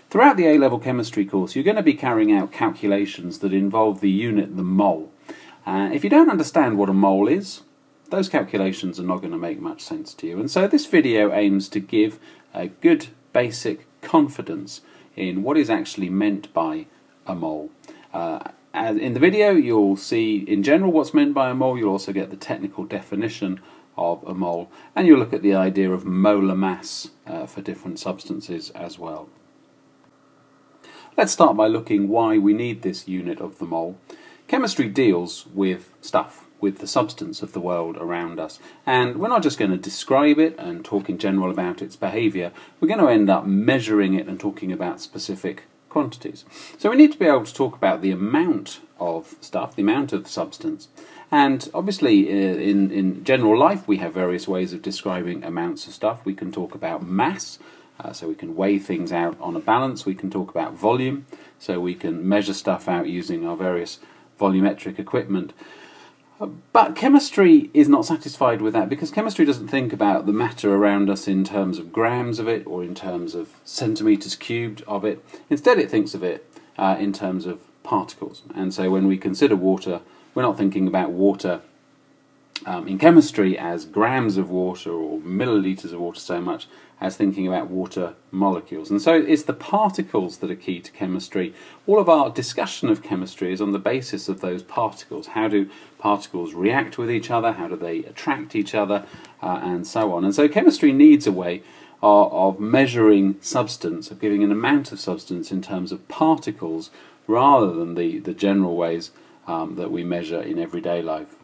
Throughout the A-level chemistry course, you're going to be carrying out calculations that involve the unit, the mole. If you don't understand what a mole is, those calculations are not going to make much sense to you. And so this video aims to give a good basic confidence in what is actually meant by a mole. In the video, you'll see in general what's meant by a mole. You'll also get the technical definition of a mole, and you'll look at the idea of molar mass for different substances as well. Let's start by looking why we need this unit of the mole. Chemistry deals with stuff, with the substance of the world around us, and we're not just going to describe it and talk in general about its behaviour. We're going to end up measuring it and talking about specific quantities. So we need to be able to talk about the amount of stuff, the amount of substance. And obviously in general life we have various ways of describing amounts of stuff. We can talk about mass, so we can weigh things out on a balance. We can talk about volume, so we can measure stuff out using our various volumetric equipment. But chemistry is not satisfied with that, because chemistry doesn't think about the matter around us in terms of grams of it or in terms of centimetres cubed of it. Instead it thinks of it in terms of particles. And so when we consider water, we're not thinking about water in chemistry as grams of water or millilitres of water so much as thinking about water molecules. And so it's the particles that are key to chemistry. All of our discussion of chemistry is on the basis of those particles. How do particles react with each other? How do they attract each other? And so on. And so chemistry needs a way of measuring substance, of giving an amount of substance in terms of particles, rather than the general ways that we measure in everyday life.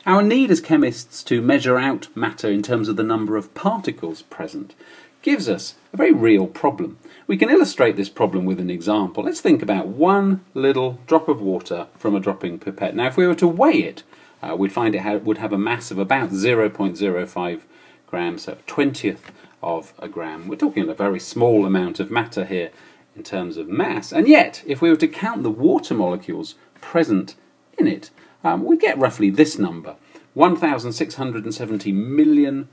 Our need as chemists to measure out matter in terms of the number of particles present gives us a very real problem. We can illustrate this problem with an example. Let's think about one little drop of water from a dropping pipette. Now if we were to weigh it, we'd find it would have a mass of about 0.05 grams, so a 20th of a gram. We're talking a very small amount of matter here in terms of mass, and yet if we were to count the water molecules present in it, we'd get roughly this number: 1,670 million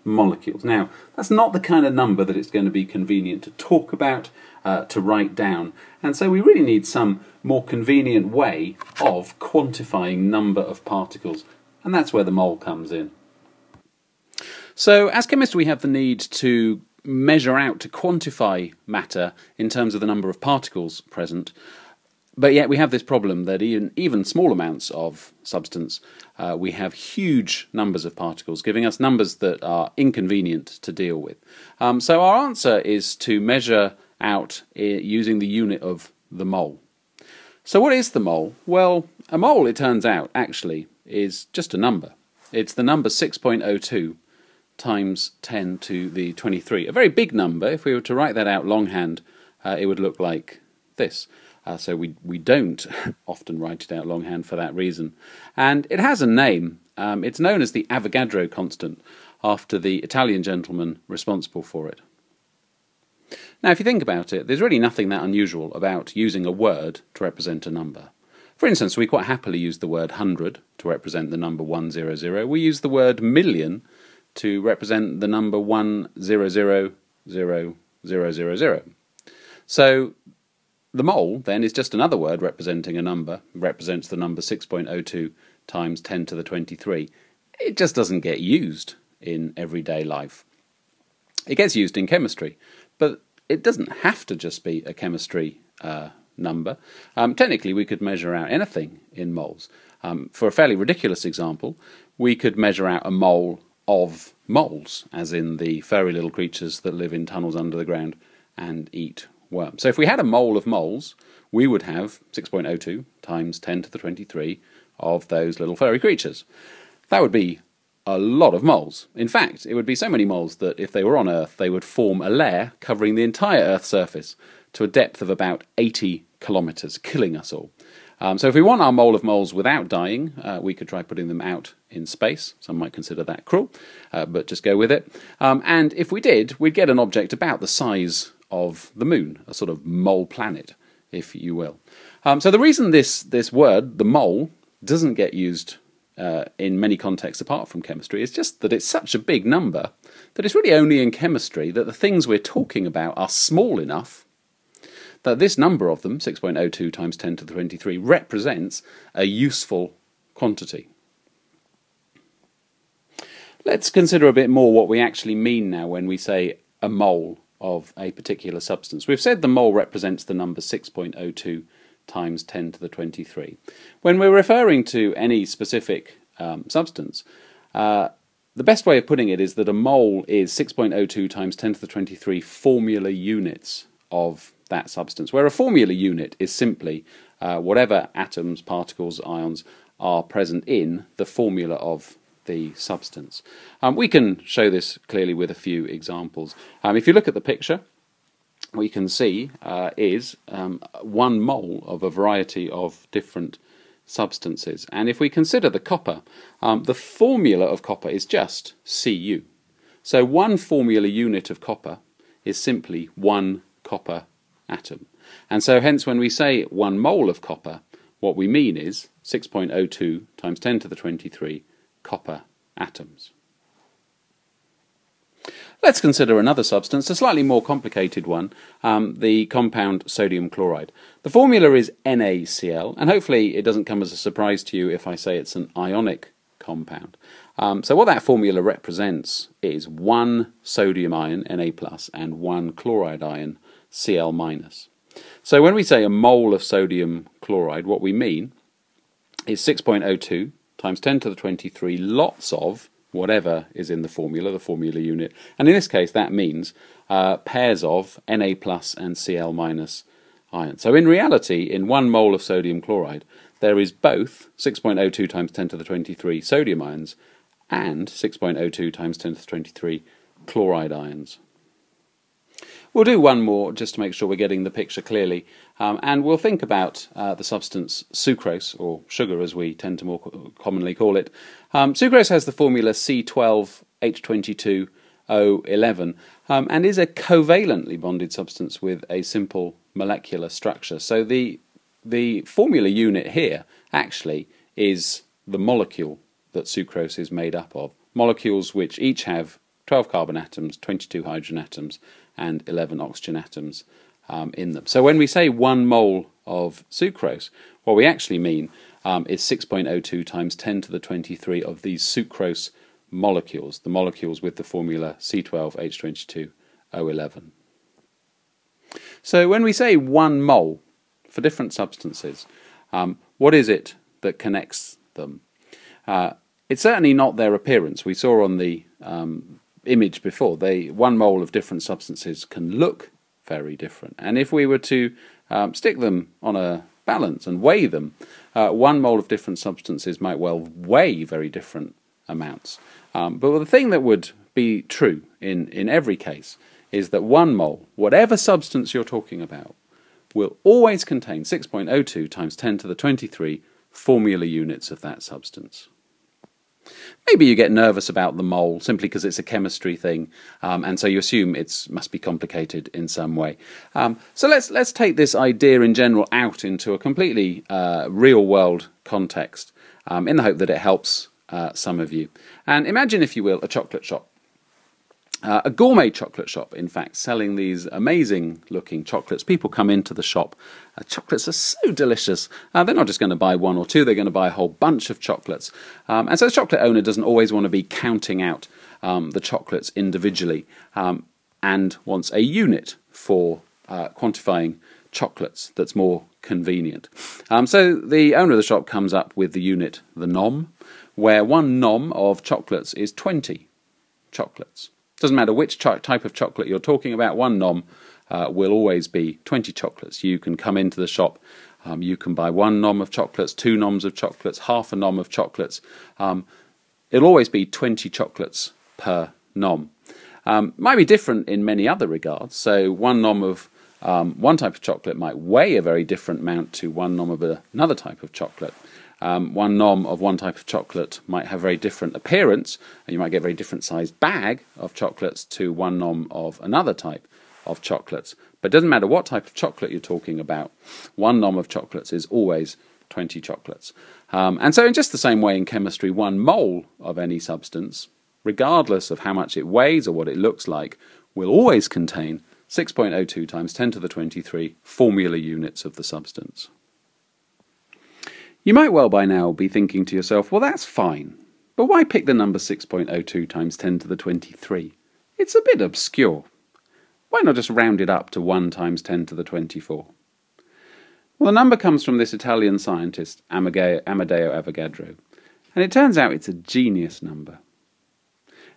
molecules. Now, that's not the kind of number that it's going to be convenient to talk about, to write down, and so we really need some more convenient way of quantifying number of particles, and that's where the mole comes in. So, as chemists, we have the need to measure out, to quantify matter in terms of the number of particles present. But yet we have this problem that even small amounts of substance, we have huge numbers of particles, giving us numbers that are inconvenient to deal with. So our answer is to measure out using the unit of the mole. So what is the mole? Well, a mole, it turns out, actually is just a number. It's the number 6.02 times 10 to the 23. A very big number. If we were to write that out longhand, it would look like this. So we don't often write it out longhand for that reason. And it has a name. It's known as the Avogadro constant, after the Italian gentleman responsible for it. Now, if you think about it, there's really nothing that unusual about using a word to represent a number. For instance, we quite happily use the word 100 to represent the number 100. We use the word million to represent the number 100,000,000. So the mole, then, is just another word representing a number, represents the number 6.02 times 10 to the 23. It just doesn't get used in everyday life. It gets used in chemistry, but it doesn't have to just be a chemistry number. Technically, we could measure out anything in moles. For a fairly ridiculous example, we could measure out a mole of moles, as in the furry little creatures that live in tunnels under the ground and eat worms. So if we had a mole of moles, we would have 6.02 times 10 to the 23 of those little furry creatures. That would be a lot of moles. In fact, it would be so many moles that if they were on Earth, they would form a layer covering the entire Earth's surface to a depth of about 80 kilometres, killing us all. So if we want our mole of moles without dying, we could try putting them out in space. Some might consider that cruel, but just go with it. And if we did, we'd get an object about the size of the moon, a sort of mole planet, if you will. So the reason this word, the mole, doesn't get used in many contexts apart from chemistry. It's just that it's such a big number that it's really only in chemistry that the things we're talking about are small enough that this number of them, 6.02 times 10 to the 23, represents a useful quantity. Let's consider a bit more what we actually mean now when we say a mole of a particular substance. We've said the mole represents the number 6.02 times 10 to the 23. When we're referring to any specific substance, the best way of putting it is that a mole is 6.02 times 10 to the 23 formula units of that substance, where a formula unit is simply whatever atoms, particles, ions are present in the formula of the substance. We can show this clearly with a few examples. If you look at the picture, what you can see is 1 mole of a variety of different substances. And if we consider the copper, the formula of copper is just Cu. So 1 formula unit of copper is simply 1 copper atom. And so hence when we say 1 mole of copper, what we mean is 6.02 times 10 to the 23 copper atoms. Let's consider another substance, a slightly more complicated one, the compound sodium chloride. The formula is NaCl, and hopefully it doesn't come as a surprise to you if I say it's an ionic compound. So what that formula represents is 1 sodium ion, Na+, and 1 chloride ion, Cl-. So when we say a mole of sodium chloride, what we mean is 6.02 times 10 to the 23 lots of whatever is in the formula unit. And in this case, that means pairs of Na+ and Cl- ions. So in reality, in 1 mole of sodium chloride, there is both 6.02 times 10 to the 23 sodium ions and 6.02 times 10 to the 23 chloride ions. We'll do one more just to make sure we're getting the picture clearly, and we'll think about the substance sucrose, or sugar as we tend to more commonly call it. Sucrose has the formula C12H22O11 and is a covalently bonded substance with a simple molecular structure. So the formula unit here actually is the molecule that sucrose is made up of. Molecules which each have 12 carbon atoms, 22 hydrogen atoms, and 11 oxygen atoms in them. So when we say 1 mole of sucrose, what we actually mean is 6.02 times 10 to the 23 of these sucrose molecules, the molecules with the formula C12H22O11. So when we say 1 mole for different substances, what is it that connects them? It's certainly not their appearance. We saw on the image before, 1 mole of different substances can look very different. And if we were to stick them on a balance and weigh them, 1 mole of different substances might well weigh very different amounts. But the thing that would be true in every case is that 1 mole, whatever substance you're talking about, will always contain 6.02 times 10 to the 23 formula units of that substance. Maybe you get nervous about the mole simply because it's a chemistry thing, and so you assume it must be complicated in some way. So let's take this idea in general out into a completely real-world context, in the hope that it helps some of you. And imagine, if you will, a chocolate shop. A gourmet chocolate shop, in fact, selling these amazing-looking chocolates. People come into the shop. Chocolates are so delicious. They're not just going to buy 1 or 2, they're going to buy a whole bunch of chocolates. And so the chocolate owner doesn't always want to be counting out the chocolates individually and wants a unit for quantifying chocolates that's more convenient. So the owner of the shop comes up with the unit, the nom, where 1 nom of chocolates is 20 chocolates. Doesn't matter which type of chocolate you're talking about, 1 nom will always be 20 chocolates. You can come into the shop, you can buy 1 nom of chocolates, 2 noms of chocolates, half a nom of chocolates. It'll always be 20 chocolates per nom. Might be different in many other regards. So 1 nom of one type of chocolate might weigh a very different amount to 1 nom of another type of chocolate. 1 nom of one type of chocolate might have very different appearance, and you might get a very different sized bag of chocolates to 1 nom of another type of chocolates. But it doesn't matter what type of chocolate you're talking about, 1 nom of chocolates is always 20 chocolates. And so in just the same way in chemistry, 1 mole of any substance, regardless of how much it weighs or what it looks like, will always contain 6.02 times 10 to the 23 formula units of the substance. You might well by now be thinking to yourself, well, that's fine, but why pick the number 6.02 times 10 to the 23? It's a bit obscure. Why not just round it up to 1 times 10 to the 24? Well, the number comes from this Italian scientist, Amedeo Avogadro, and it turns out it's a genius number.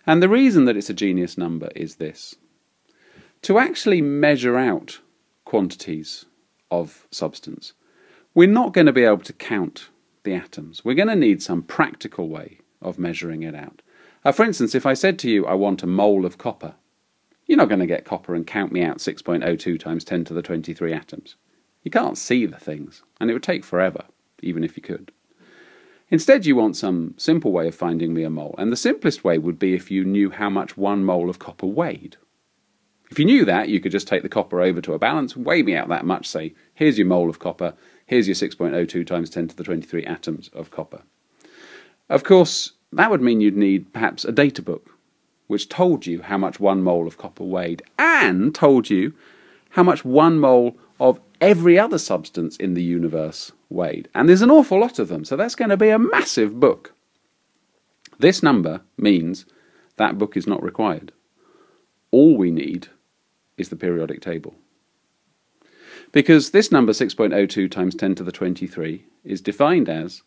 And the reason that it's a genius number is this. To actually measure out quantities of substance, we're not going to be able to count the atoms. We're going to need some practical way of measuring it out. For instance, if I said to you, I want a mole of copper, you're not going to get copper and count me out 6.02 times 10 to the 23 atoms. You can't see the things, and it would take forever, even if you could. Instead, you want some simple way of finding me a mole, and the simplest way would be if you knew how much 1 mole of copper weighed. If you knew that, you could just take the copper over to a balance, weigh me out that much, say, here's your mole of copper, here's your 6.02 times 10 to the 23 atoms of copper. Of course, that would mean you'd need perhaps a data book, which told you how much 1 mole of copper weighed, and told you how much 1 mole of every other substance in the universe weighed. And there's an awful lot of them, so that's going to be a massive book. This number means that book is not required. All we need is the periodic table. Because this number 6.02 times 10 to the 23 is defined as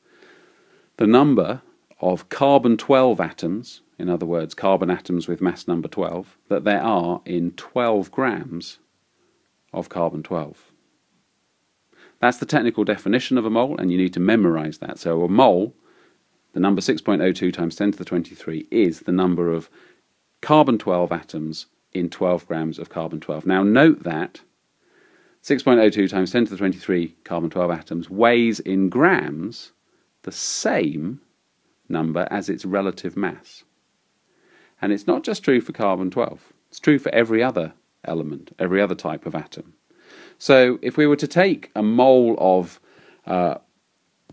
the number of carbon-12 atoms, in other words, carbon atoms with mass number 12, that there are in 12 grams of carbon-12. That's the technical definition of a mole, and you need to memorize that. So a mole, the number 6.02 times 10 to the 23, is the number of carbon-12 atoms in 12 grams of carbon-12. Now note that 6.02 times 10 to the 23 carbon-12 atoms weighs in grams the same number as its relative mass. And it's not just true for carbon-12, it's true for every other element, every other type of atom. So if we were to take a mole of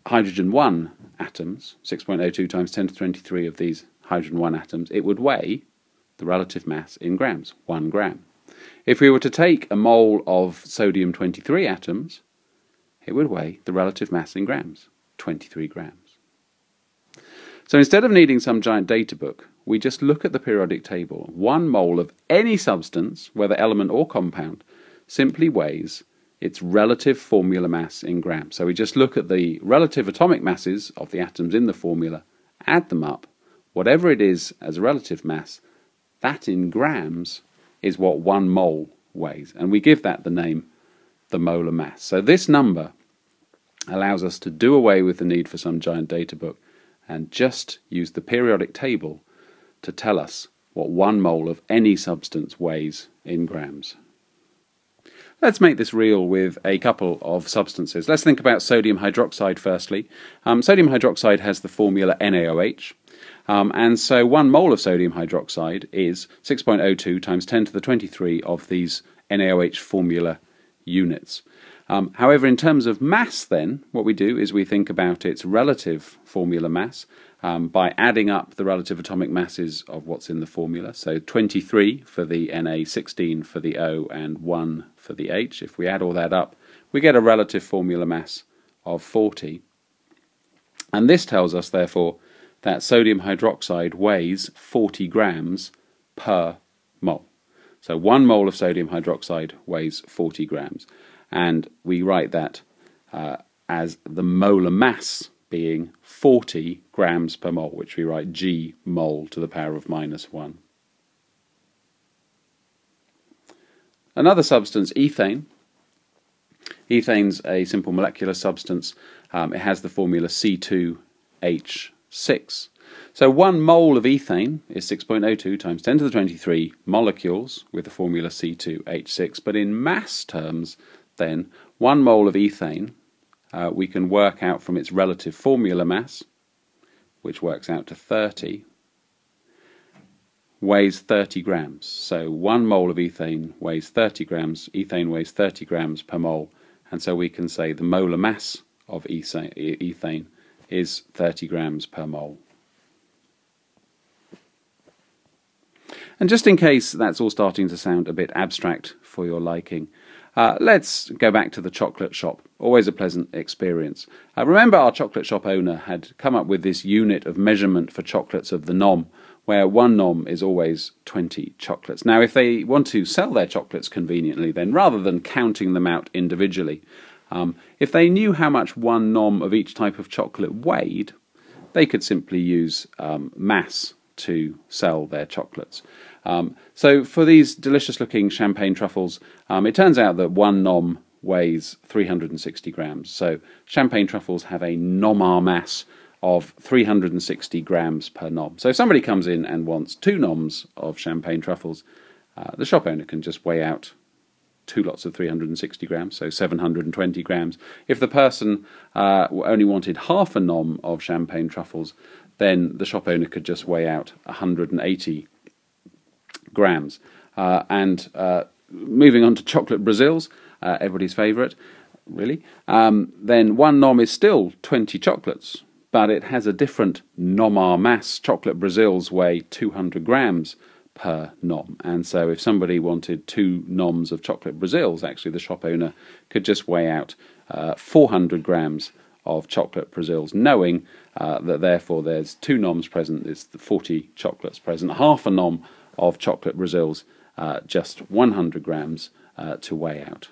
hydrogen-1 atoms, 6.02 times 10 to the 23 of these hydrogen-1 atoms, it would weigh the relative mass in grams, 1 gram. If we were to take a mole of sodium-23 atoms, it would weigh the relative mass in grams, 23 grams. So instead of needing some giant data book, we just look at the periodic table. 1 mole of any substance, whether element or compound, simply weighs its relative formula mass in grams. So we just look at the relative atomic masses of the atoms in the formula, add them up, whatever it is as a relative mass, that in grams is what 1 mole weighs. And we give that the name, the molar mass. So this number allows us to do away with the need for some giant data book and just use the periodic table to tell us what 1 mole of any substance weighs in grams. Let's make this real with a couple of substances. Let's think about sodium hydroxide firstly. Sodium hydroxide has the formula NaOH, and so 1 mole of sodium hydroxide is 6.02 times 10 to the 23 of these NaOH formula units. However, in terms of mass then, what we do is we think about its relative formula mass by adding up the relative atomic masses of what's in the formula. So 23 for the Na, 16 for the O, and 1 for the H. If we add all that up, we get a relative formula mass of 40. And this tells us, therefore, that sodium hydroxide weighs 40 grams per mole. So 1 mole of sodium hydroxide weighs 40 grams. And we write that as the molar mass being 40 grams per mole, which we write G mole to the power of -1. Another substance, ethane. Ethane's a simple molecular substance. It has the formula C2H6. So 1 mole of ethane is 6.02 times 10 to the 23 molecules with the formula C2H6. But in mass terms, then, 1 mole of ethane we can work out from its relative formula mass, which works out to 30, weighs 30 grams. So 1 mole of ethane weighs 30 grams, ethane weighs 30 grams per mole, and so we can say the molar mass of ethane is 30 grams per mole. And just in case that's all starting to sound a bit abstract for your liking, let's go back to the chocolate shop. Always a pleasant experience. Remember, our chocolate shop owner had come up with this unit of measurement for chocolates of the nom, where 1 nom is always 20 chocolates. Now, if they want to sell their chocolates conveniently, then rather than counting them out individually, if they knew how much 1 nom of each type of chocolate weighed, they could simply use mass to sell their chocolates. So for these delicious looking champagne truffles, it turns out that 1 nom weighs 360 grams. So champagne truffles have a nomar mass of 360 grams per nom. So if somebody comes in and wants 2 noms of champagne truffles, the shop owner can just weigh out 2 lots of 360 grams, so 720 grams. If the person only wanted half a nom of champagne truffles, then the shop owner could just weigh out 180 grams. Moving on to chocolate Brazils, everybody's favourite, really, then 1 nom is still 20 chocolates, but it has a different nomar mass. Chocolate Brazils weigh 200 grams per nom, and so if somebody wanted 2 noms of chocolate Brazils, actually the shop owner could just weigh out 400 grams of chocolate Brazils, knowing that therefore there's 2 noms present, there's 40 chocolates present, half a nom of chocolate Brazils, just 100 grams to weigh out.